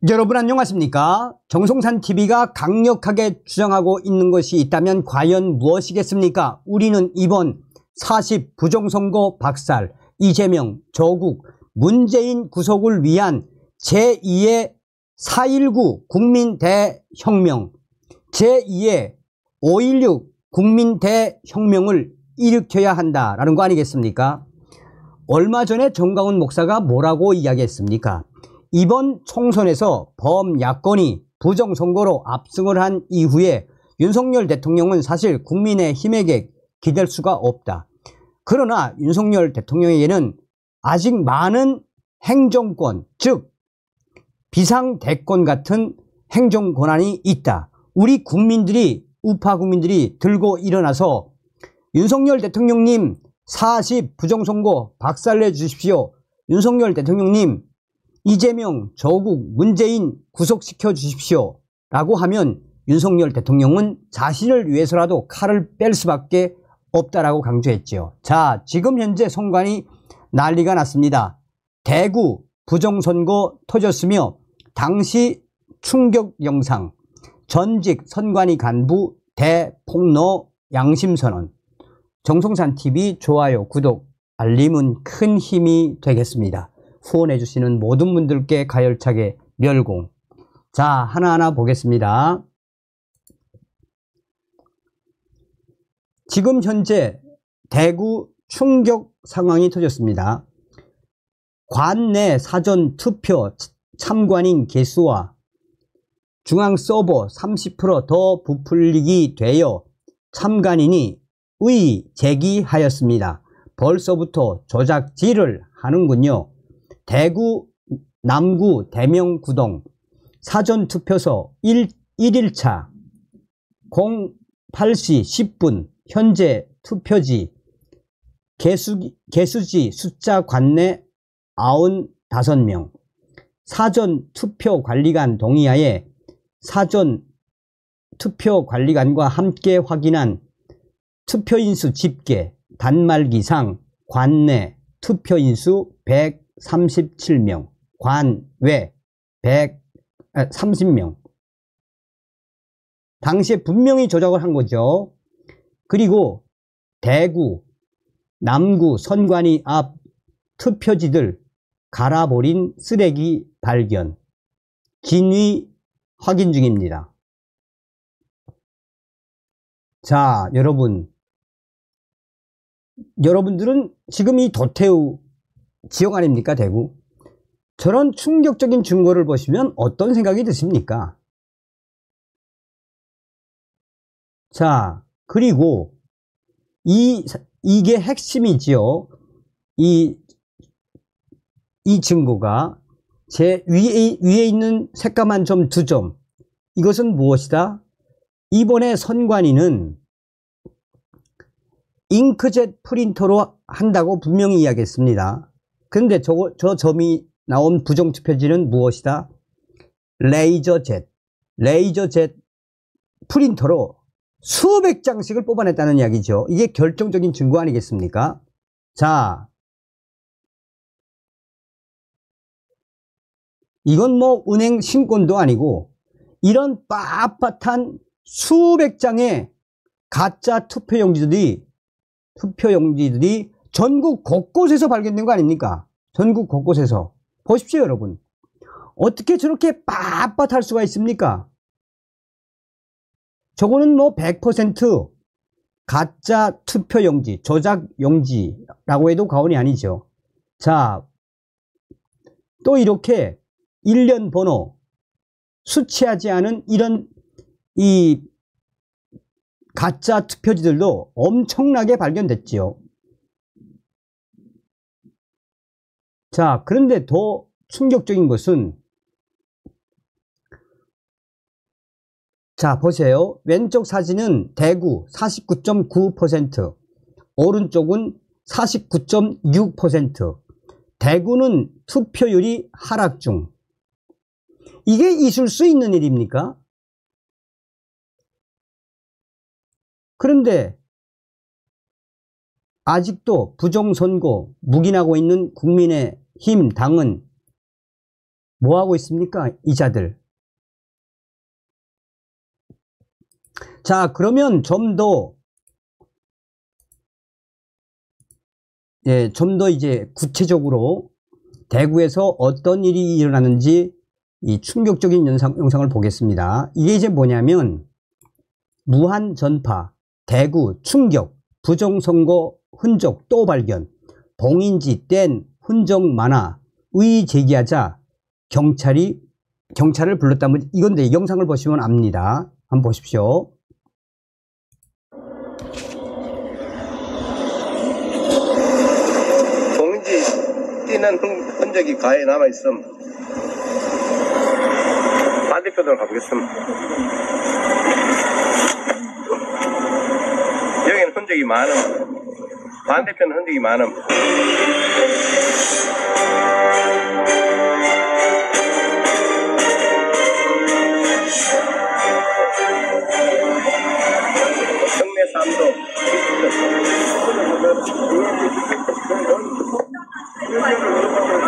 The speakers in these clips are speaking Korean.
여러분 안녕하십니까? 정성산TV가 강력하게 주장하고 있는 것이 있다면 과연 무엇이겠습니까? 우리는 이번 40 부정선거 박살, 이재명, 조국, 문재인 구속을 위한 제2의 4.19 국민대혁명, 제2의 5.16 국민대혁명을 일으켜야 한다라는 거 아니겠습니까? 얼마 전에 정광훈 목사가 뭐라고 이야기했습니까? 이번 총선에서 범야권이 부정선거로 압승을 한 이후에 윤석열 대통령은 사실 국민의힘에게 기댈 수가 없다. 그러나 윤석열 대통령에게는 아직 많은 행정권, 즉 비상대권 같은 행정권한이 있다. 우리 국민들이, 우파 국민들이 들고 일어나서 윤석열 대통령님 40 부정선거 박살내 주십시오. 윤석열 대통령님 이재명, 조국, 문재인 구속시켜 주십시오 라고 하면 윤석열 대통령은 자신을 위해서라도 칼을 뺄 수밖에 없다라고 강조했죠. 자, 지금 현재 선관위 난리가 났습니다. 대구 부정선거 터졌으며 당시 충격 영상, 전직 선관위 간부 대폭로 양심선언. 정성산TV 좋아요, 구독, 알림은 큰 힘이 되겠습니다. 후원해 주시는 모든 분들께 가열차게 멸공. 자, 하나하나 보겠습니다. 지금 현재 대구 충격 상황이 터졌습니다. 관내 사전 투표 참관인 개수와 중앙 서버 30% 더 부풀리기 되어 참관인이 의의 제기하였습니다. 벌써부터 조작질을 하는군요. 대구 남구 대명구동 사전투표소 1일차 08시 10분 현재 투표지 개수지 숫자 관내 95명 사전투표관리관 동의하에 사전투표관리관과 함께 확인한 투표인수 집계 단말기상 관내 투표인수 137명, 관외 130명. 당시에 분명히 조작을 한 거죠. 그리고 대구, 남구 선관위 앞 투표지들 갈아버린 쓰레기 발견. 진위 확인 중입니다. 자, 여러분들은 지금 이 도태우 지역 아닙니까, 대구? 저런 충격적인 증거를 보시면 어떤 생각이 드십니까? 자, 그리고 이게 핵심이지요. 이 증거가 제 위에 있는 새까만 점 2점. 이것은 무엇이다? 이번에 선관위는 잉크젯 프린터로 한다고 분명히 이야기했습니다. 그런데 저 점이 나온 부정투표지는 무엇이다? 레이저젯 프린터로 수백 장씩을 뽑아냈다는 이야기죠. 이게 결정적인 증거 아니겠습니까? 자, 이건 뭐 은행 신권도 아니고 이런 빳빳한 수백 장의 가짜 투표용지들이 전국 곳곳에서 발견된 거 아닙니까? 전국 곳곳에서. 보십시오, 여러분. 어떻게 저렇게 빳빳할 수가 있습니까? 저거는 뭐 100% 가짜 투표용지, 조작용지라고 해도 과언이 아니죠. 자, 또 이렇게 일련 번호, 수치하지 않은 이런 이 가짜 투표지들도 엄청나게 발견됐지요. 자, 그런데 더 충격적인 것은, 자, 보세요. 왼쪽 사진은 대구 49.9%, 오른쪽은 49.6%. 대구는 투표율이 하락 중. 이게 있을 수 있는 일입니까? 그런데 아직도 부정선거 묵인하고 있는 국민의힘 당은 뭐 하고 있습니까? 이자들. 자, 그러면 좀 더 이제 구체적으로 대구에서 어떤 일이 일어나는지 이 충격적인 영상을 보겠습니다. 이게 이제 뭐냐면 무한 전파, 대구 충격, 부정선거 흔적 또 발견, 봉인지 뗀 흔적 많아, 의의 제기하자 경찰을 불렀다면 이건데 영상을 보시면 압니다. 한번 보십시오. 봉인지 띄는 흔적이 가에 남아있음. 반대편으로 가보겠습니다. 여기는 흔적이 많음. 반대편은 흔적이 많음. 성내 3도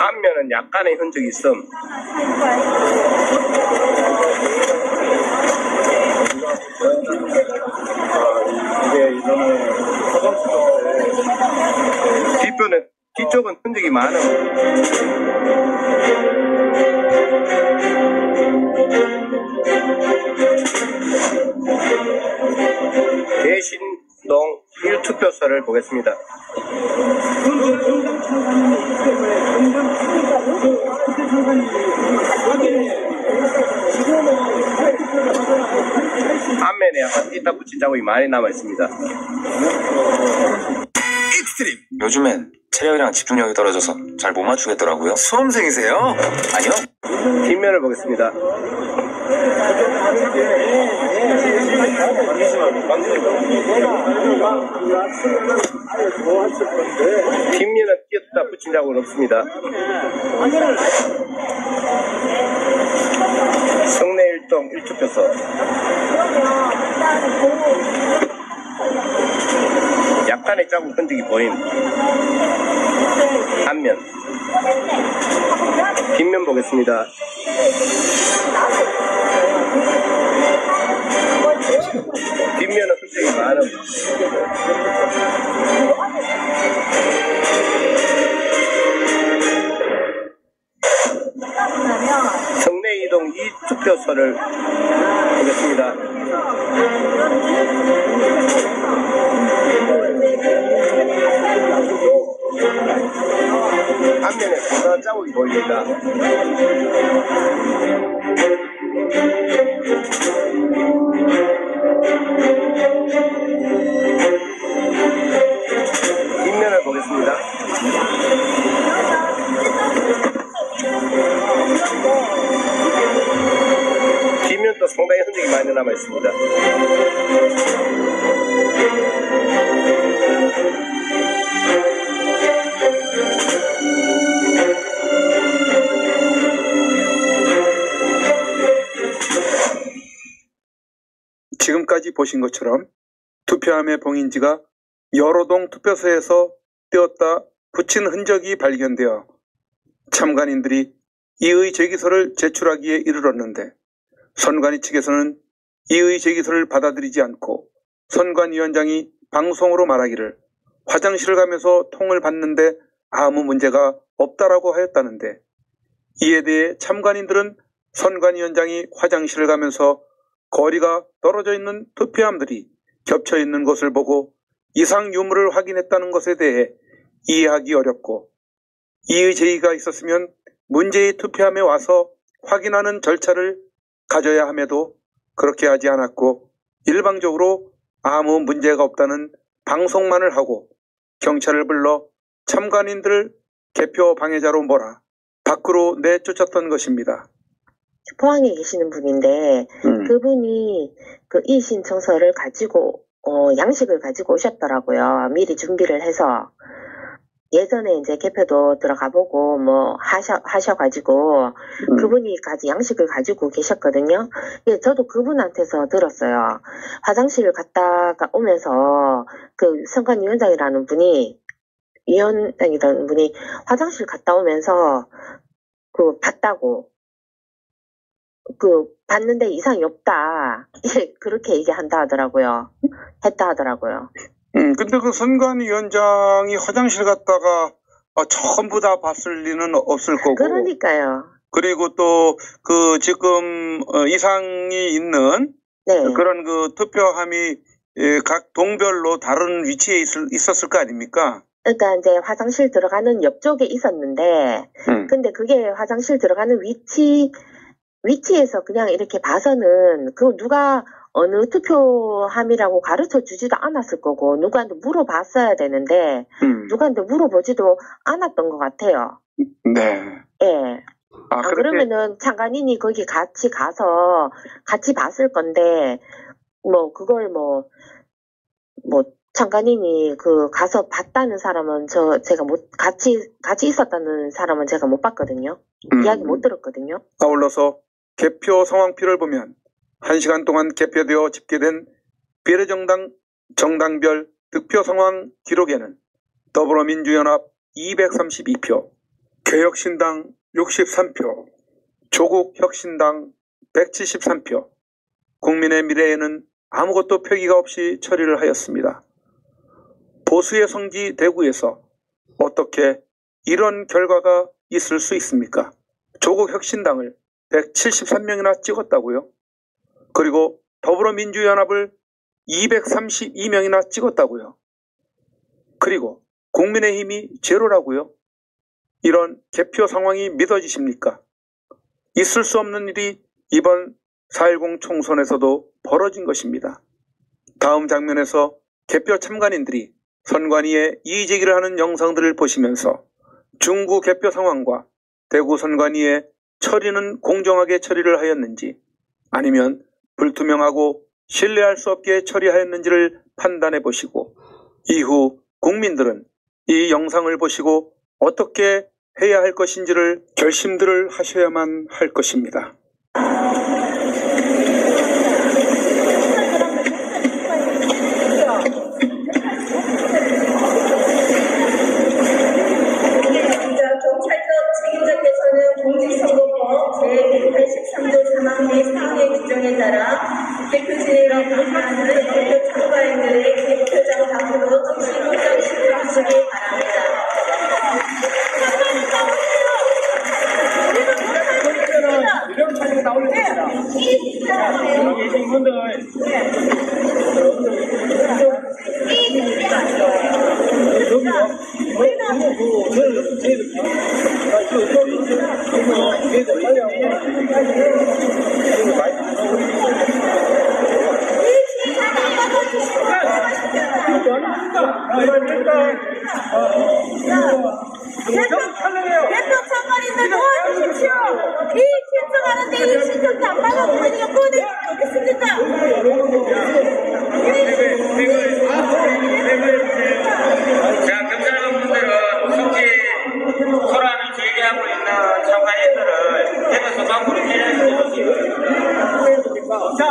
앞면은 약간의 흔적이 있음. 뒤쪽은 흔적이 많음. 대신동 1투표소를 보겠습니다. 앞면에 약간 띠딱 붙인 자국이 많이 남아있습니다. 익스트림! 요즘엔 체력이랑 집중력이 떨어져서 잘 못 맞추겠더라고요. 수험생이세요? 아니요. 뒷면을 보겠습니다. 뒷면은 띄었다 붙인 자국은 없습니다. 성내 1동 1투표소. 약간의 자국 흔적이 보임. 앞면. 뒷면 보겠습니다. 뒷면은 흔적이 많음. 성내 이동 2투표소를 보겠습니다. 앞면에 상당한 자국이 보입니다. 뒷면을 보겠습니다. 뒷면도 상당히 흔적이 많이 남아 있습니다. 지금까지 보신 것처럼 투표함의 봉인지가 여러 동 투표소에서 떼었다 붙인 흔적이 발견되어 참관인들이 이의 제기서를 제출하기에 이르렀는데 선관위 측에서는 이의 제기서를 받아들이지 않고 선관위원장이 방송으로 말하기를 화장실을 가면서 통을 받는데 아무 문제가 없다라고 하였다는데 이에 대해 참관인들은 선관위원장이 화장실을 가면서 거리가 떨어져 있는 투표함들이 겹쳐 있는 것을 보고 이상 유무를 확인했다는 것에 대해 이해하기 어렵고 이의 제의가 있었으면 문제의 투표함에 와서 확인하는 절차를 가져야 함에도 그렇게 하지 않았고 일방적으로 아무 문제가 없다는 방송만을 하고 경찰을 불러 참관인들을 개표 방해자로 몰아 밖으로 내쫓았던 것입니다. 포항에 계시는 분인데 그분이 그 이의신청서를 가지고 양식을 가지고 오셨더라고요. 미리 준비를 해서 예전에 이제 개표도 들어가 보고 뭐 하셔가지고 그분이 양식을 가지고 계셨거든요. 예, 저도 그분한테서 들었어요. 화장실을 갔다가 오면서 그 선관위원장이라는 분이 화장실 갔다 오면서 그 봤다고 받는데 이상이 없다. 그렇게 얘기한다 하더라고요. 했다 하더라고요. 근데 그 선관위원장이 화장실 갔다가 전부 다 봤을 리는 없을 거고. 그러니까요. 그리고 또 지금 이상이 있는 네. 그런 투표함이 각 동별로 다른 위치에 있었을 거 아닙니까? 그러니까 이제 화장실 들어가는 옆쪽에 있었는데, 근데 그게 화장실 들어가는 위치에서 그냥 이렇게 봐서는 누가 어느 투표함이라고 가르쳐 주지도 않았을 거고, 누구한테 물어봤어야 되는데, 누구한테 물어보지도 않았던 것 같아요. 네. 예. 안 그러면은 장관인이 거기 같이 가서 같이 봤을 건데, 그걸 장관인이 가서 봤다는 사람은 제가 같이 있었다는 사람은 제가 못 봤거든요. 이야기 못 들었거든요. 아울러서 개표 상황표를 보면 1시간 동안 개표되어 집계된 비례정당 정당별 득표 상황 기록에는 더불어민주연합 232표, 개혁신당 63표, 조국혁신당 173표, 국민의 미래에는 아무것도 표기가 없이 처리를 하였습니다. 보수의 성지 대구에서 어떻게 이런 결과가 있을 수 있습니까? 조국혁신당을 173명이나 찍었다고요? 그리고 더불어민주연합을 232명이나 찍었다고요? 그리고 국민의힘이 제로라고요? 이런 개표 상황이 믿어지십니까? 있을 수 없는 일이 이번 4.10 총선에서도 벌어진 것입니다. 다음 장면에서 개표 참관인들이 선관위에 이의제기를 하는 영상들을 보시면서 중구 개표 상황과 대구 선관위의 처리는 공정하게 처리를 하였는지 아니면 불투명하고 신뢰할 수 없게 처리하였는지를 판단해 보시고 이후 국민들은 이 영상을 보시고 어떻게 해야 할 것인지를 결심들을 하셔야만 할 것입니다. 공직선거법 제183조 3항 내3의 규정에 따라 개표 진행을 방해하는 개표 참가인들의 개표장 밖으로 즉시 퇴장시켜 주시기 바랍니다. 이런 사진이 나올 때입니다. 여기 계신 분들 대표 참관인들 도와주십시오. 이 신청하는데 이 신청도 안 받아주니까 보내주겠습니다. 자, 경찰관분들은 성지 소란을 제기하고 있는 참관인들을 대표 소방부로 해주십시오. 자,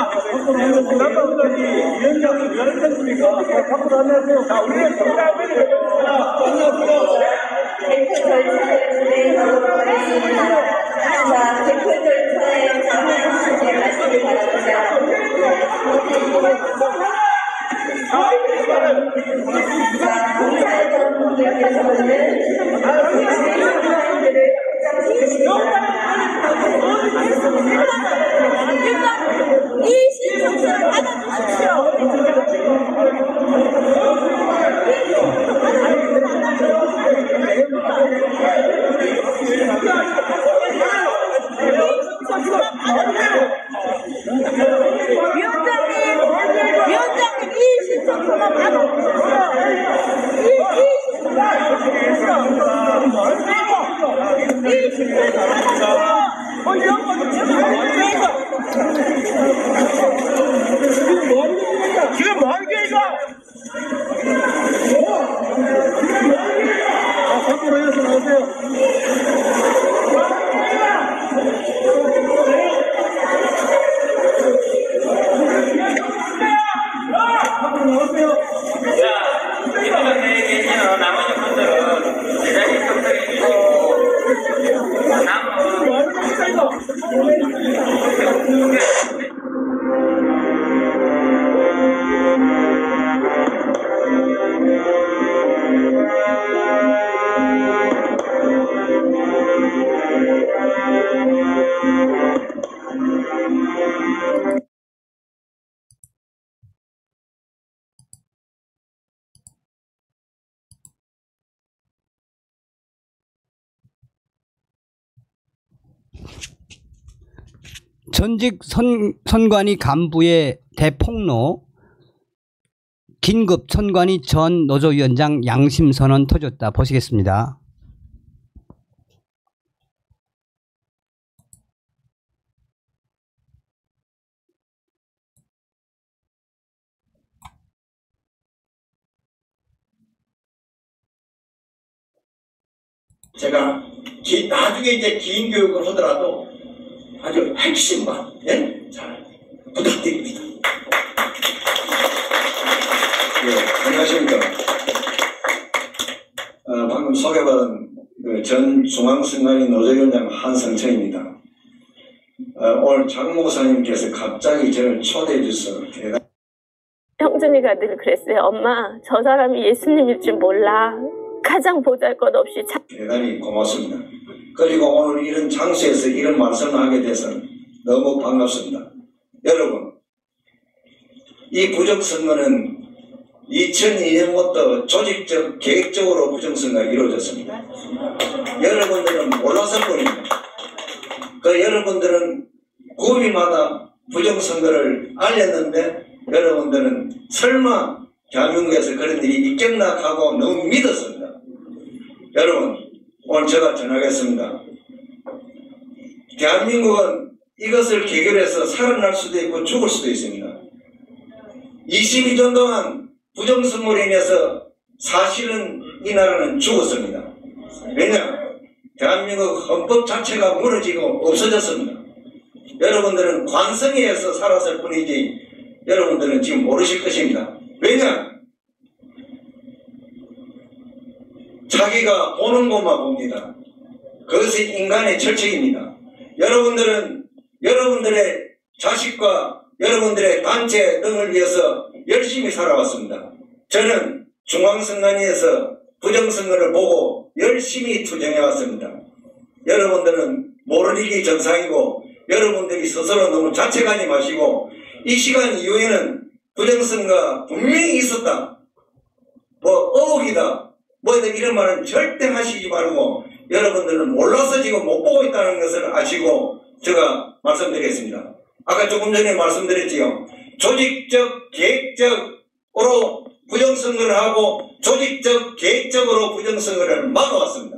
남자분들이 위원장이 왜 하셨습니까? 밖으로 안녕하세요. 자, 우리는 정답을 안녕하세요. 대표 절차를 진행하도록 하겠습니다. 자, 대표 절차에 참여하시지 마시기 바랍니다. 자, 경찰관분들께서는 참관인들을 입장시키시기 바랍니다. 이 신청서를 받아주십시오. 전직 선관위 간부의 대폭로, 긴급 선관위 전 노조위원장 양심선언 터졌다. 보시겠습니다. 제가 나중에 이제 긴 교육을 하더라도 아주 핵심만 잘 부탁드립니다. 예, 안녕하십니까. 방금 소개받은 전 중앙선관위 노조위원장 한성철입니다. 오늘 장 목사님께서 갑자기 저를 초대해 주셔서 대단히. 형준이가 늘 그랬어요. 엄마, 저 사람이 예수님일 줄 몰라. 가장 보잘것없이 대단히 고맙습니다. 그리고 오늘 이런 장소에서 이런 말씀을 하게 돼서 너무 반갑습니다. 여러분, 이 부정선거는 2002년부터 조직적, 계획적으로 부정선거가 이루어졌습니다. 여러분들은 몰라서 뿐입니다. 여러분들은 구비마다 부정선거를 알렸는데 여러분들은 설마 대한민국에서 그런 일이 있겠나 하고 너무 믿었습니다. 여러분, 오늘 제가 전하겠습니다. 대한민국은 이것을 계기로 해서 살아날 수도 있고 죽을 수도 있습니다. 22년 동안 부정선거로 인해서 사실은 이 나라는 죽었습니다. 왜냐? 대한민국 헌법 자체가 무너지고 없어졌습니다. 여러분들은 관성에서 살았을 뿐이지 여러분들은 지금 모르실 것입니다. 왜냐? 자기가 보는 것만 봅니다. 그것이 인간의 철칙입니다. 여러분들은 여러분들의 자식과 여러분들의 단체 등을 위해서 열심히 살아왔습니다. 저는 중앙선관위에서 부정선거를 보고 열심히 투쟁해왔습니다. 여러분들은 모르기 정상이고 여러분들이 스스로 너무 자책하지 마시고 이 시간 이후에는 부정선거가 분명히 있었다. 의혹이다. 이런 말은 절대 하시지 말고 여러분들은 몰라서 지금 못 보고 있다는 것을 아시고 제가 말씀드리겠습니다. 아까 조금 전에 말씀드렸지요. 조직적, 계획적으로 부정선거를 하고 조직적, 계획적으로 부정선거를 막아왔습니다.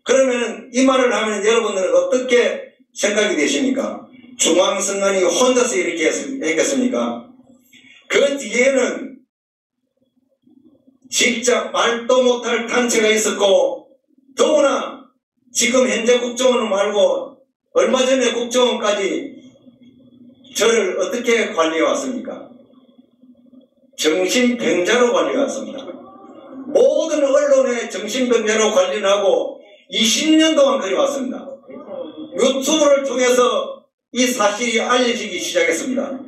그러면은 이 말을 하면 여러분들은 어떻게 생각이 되십니까? 중앙선관위 혼자서 이렇게 했겠습니까? 그 뒤에는 진짜 말도 못할 단체가 있었고 더구나 지금 현재 국정원은 말고 얼마 전에 국정원까지 저를 어떻게 관리해왔습니까? 정신병자로 관리해왔습니다. 모든 언론에 정신병자로 관리를 하고 20년 동안 그려왔습니다. 유튜브를 통해서 이 사실이 알려지기 시작했습니다.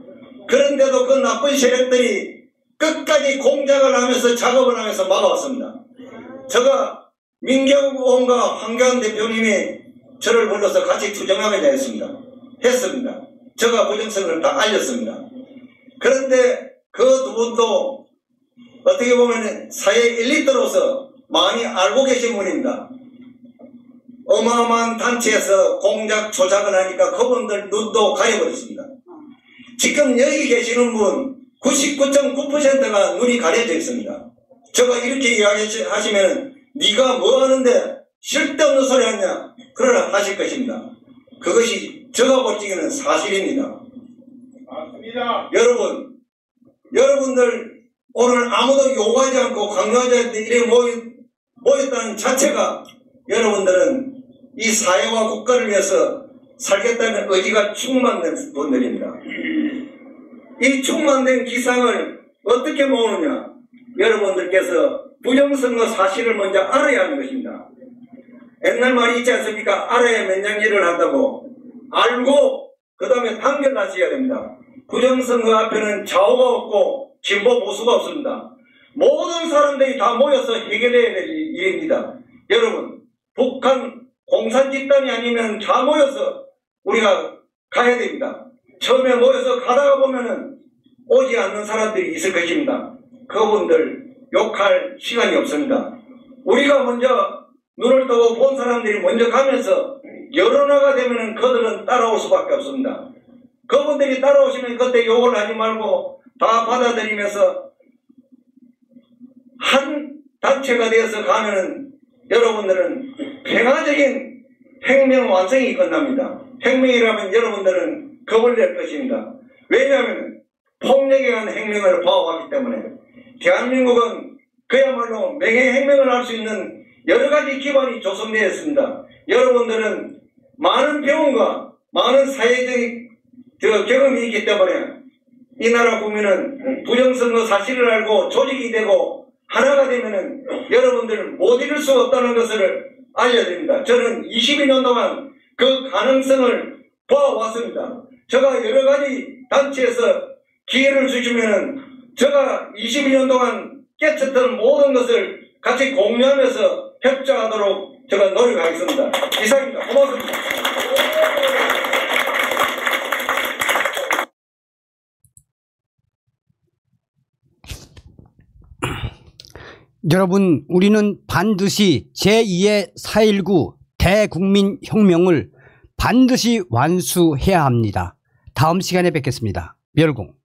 그런데도 그 나쁜 세력들이 끝까지 공작을 하면서 작업을 하면서 막아왔습니다. 제가 민경원과 황교안 대표님이 저를 불러서 같이 투쟁하게 했습니다. 제가 부정선거를 다 알렸습니다. 그런데 그 두 분도 어떻게 보면 사회 엘리트로서 많이 알고 계신 분입니다. 어마어마한 단체에서 공작 조작을 하니까 그분들 눈도 가려버렸습니다. 지금 여기 계시는 분 99.9%가 눈이 가려져 있습니다. 제가 이렇게 이야기하시면 네가 뭐 하는데 쓸데없는 소리 하냐 그러나 하실 것입니다. 그것이 제가 볼 적에는 사실입니다. 맞습니다. 여러분들 오늘 아무도 요구하지 않고 강요하지 않고 이렇게 모였다는 자체가 여러분들은 이 사회와 국가를 위해서 살겠다는 의지가 충만된 분들입니다. 이 충만된 기상을 어떻게 모으느냐? 여러분들께서 부정선거 사실을 먼저 알아야 하는 것입니다. 옛날 말이 있지 않습니까? 알아야 맨장일을 한다고. 알고 그 다음에 단결하셔야 됩니다. 부정선거 앞에는 좌우가 없고 진보 보수가 없습니다. 모든 사람들이 다 모여서 해결해야 될 일입니다. 여러분, 북한 공산 집단이 아니면 다 모여서 우리가 가야 됩니다. 처음에 모여서 가다가 보면은 오지 않는 사람들이 있을 것입니다. 그분들 욕할 시간이 없습니다. 우리가 먼저 눈을 뜨고 본 사람들이 먼저 가면서 여론화가 되면은 그들은 따라올 수밖에 없습니다. 그분들이 따라오시면 그때 욕을 하지 말고 다 받아들이면서 한 단체가 되어서 가면은 여러분들은 평화적인 혁명 완성이 끝납니다. 혁명이라면 여러분들은 겁을 낼 것입니다. 왜냐하면 폭력에 의한 혁명을 봐왔기 때문에 대한민국은 그야말로 명예혁명을 할 수 있는 여러 가지 기반이 조성되어 있습니다. 여러분들은 많은 병원과 많은 사회적 경험이 있기 때문에 이 나라 국민은 부정선거 사실을 알고 조직이 되고 하나가 되면은 여러분들은 못 이룰 수 없다는 것을 알려드립니다. 저는 22년 동안 그 가능성을 봐왔습니다. 제가 여러 가지 단체에서 기회를 주시면은 제가 22년 동안 깨쳤던 모든 것을 같이 공유하면서 협조하도록 제가 노력하겠습니다. 이상입니다. 고맙습니다. 여러분, 우리는 반드시 제2의 4.19 대국민혁명을 반드시 완수해야 합니다. 다음 시간에 뵙겠습니다. 멸공.